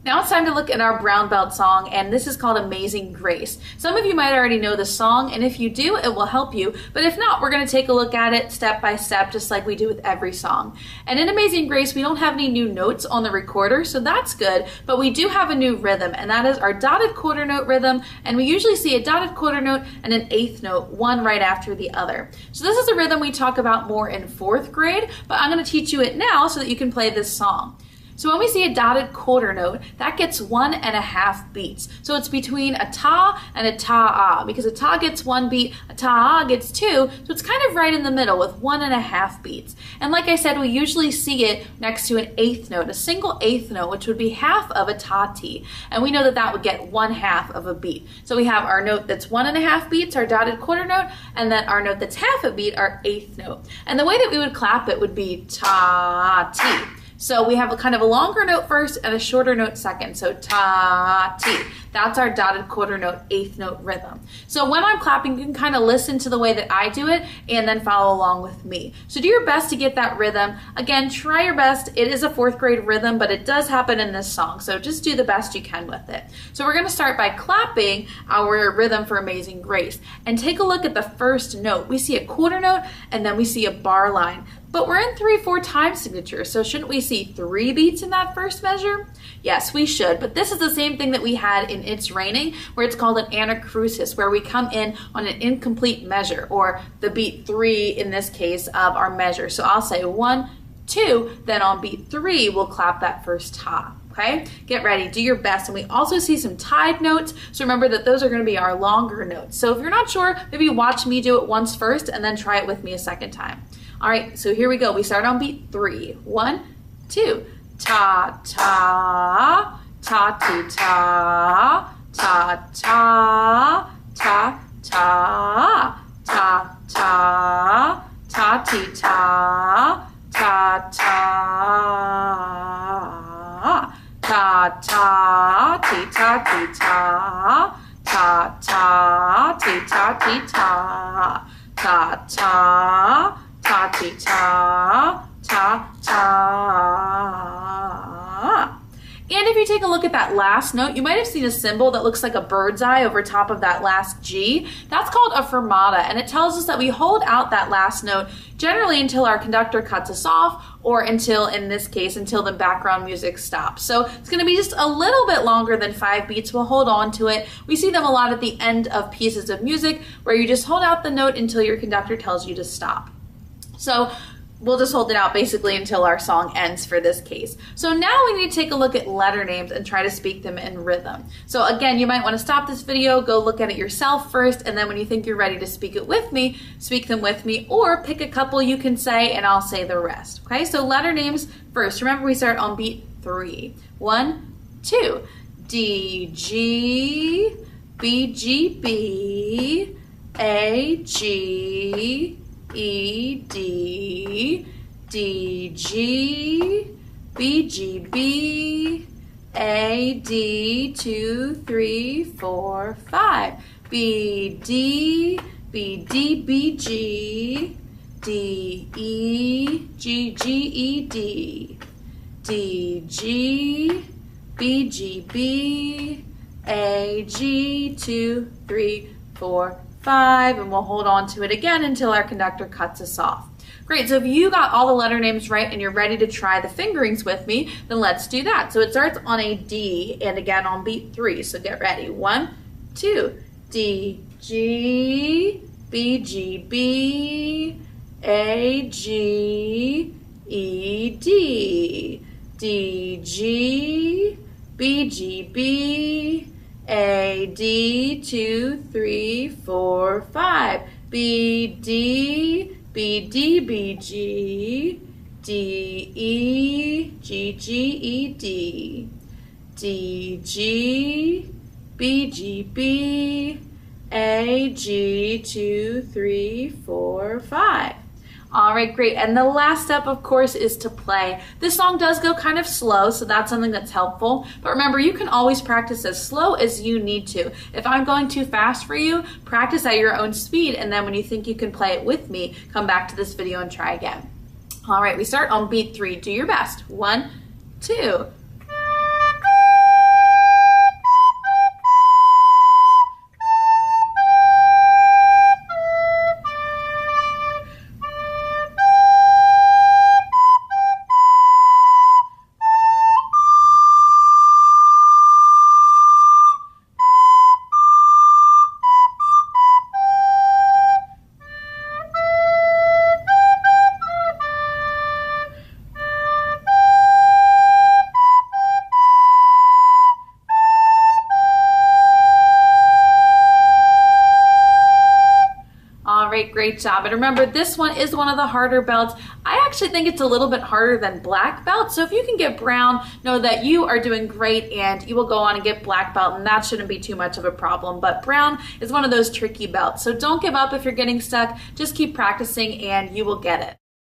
Now it's time to look at our brown belt song, and this is called Amazing Grace. Some of you might already know the song, and if you do, it will help you. But if not, we're going to take a look at it step by step, just like we do with every song. And in Amazing Grace, we don't have any new notes on the recorder, so that's good. But we do have a new rhythm, and that is our dotted quarter note rhythm. And we usually see a dotted quarter note and an eighth note, one right after the other. So this is a rhythm we talk about more in 4th grade, but I'm going to teach you it now so that you can play this song. So when we see a dotted quarter note, that gets 1.5 beats. So it's between a ta and a ta-ah, because a ta gets 1 beat, a ta-ah gets 2, so it's kind of right in the middle with 1.5 beats. And like I said, we usually see it next to an eighth note, a single eighth note, which would be half of a ta-ti. And we know that that would get 1/2 of a beat. So we have our note that's 1.5 beats, our dotted quarter note, and then our note that's half a beat, our eighth note. And the way that we would clap it would be ta-ti. So we have a kind of a longer note first and a shorter note second. So ta-ti. That's our dotted quarter note, eighth note rhythm. So when I'm clapping, you can kind of listen to the way that I do it and then follow along with me. So do your best to get that rhythm. Again, try your best. It is a 4th grade rhythm, but it does happen in this song. So just do the best you can with it. So we're going to start by clapping our rhythm for Amazing Grace. And take a look at the first note. We see a quarter note and then we see a bar line. But we're in 3/4 time signature, so shouldn't we see 3 beats in that first measure? Yes, we should, but this is the same thing that we had in It's Raining, where it's called an anacrusis, where we come in on an incomplete measure, or the beat 3 in this case of our measure. So I'll say 1, 2, then on beat 3, we'll clap that first ta. Okay, get ready, do your best. And we also see some tied notes, so remember that those are going to be our longer notes. So if you're not sure, maybe watch me do it once first and then try it with me a second time. All right, so here we go. We start on beat 3. 1, 2, ta ta, ta ti ta, ta ta, ta ta, ta ta, ta ti ta, ta ta, ta ta, ti ta ti ta, ta ta, ti ta ti ta, ta ta. Ta ti ta, ta ta. And if you take a look at that last note, you might have seen a symbol that looks like a bird's eye over top of that last G. That's called a fermata, and it tells us that we hold out that last note generally until our conductor cuts us off, or until, in this case, until the background music stops. So it's going to be just a little bit longer than 5 beats. We'll hold on to it. We see them a lot at the end of pieces of music where you just hold out the note until your conductor tells you to stop. So we'll just hold it out basically until our song ends for this case. So now we need to take a look at letter names and try to speak them in rhythm. So again, you might want to stop this video, go look at it yourself first, and then when you think you're ready to speak it with me, speak them with me, or pick a couple you can say and I'll say the rest. Okay, so letter names first. Remember, we start on beat 3. 1, 2, D, G, B, G, B, A, G, E, D, D, G, B, G, B, A, D, 2, 3, 4, 5, B, D, B, D, B, G, D, E, G, G, E, D, D, G, B, G, B, A, G, 2, 3, 4, 5, and we'll hold on to it again until our conductor cuts us off. Great, so if you got all the letter names right and you're ready to try the fingerings with me, then let's do that. So it starts on a D and again on beat 3, so get ready. 1, 2, D, G, B, G, B, A, G, E, D, D, G, B, G, B, A, D, 2, 3, 4, 5, B, D, B, D, B, G, D, E, G, G, E, D, D, G, B, G, B, A, G, 2, 3, 4, 5. All right, great. And the last step, of course, is to play. This song does go kind of slow, so that's something that's helpful. But remember, you can always practice as slow as you need to. If I'm going too fast for you, practice at your own speed, and then when you think you can play it with me, come back to this video and try again. All right, we start on beat 3. Do your best. 1, 2. great job. And remember, this one is one of the harder belts. I actually think it's a little bit harder than black belt. So if you can get brown, know that you are doing great and you will go on and get black belt, and that shouldn't be too much of a problem. But brown is one of those tricky belts. So don't give up if you're getting stuck. Just keep practicing and you will get it.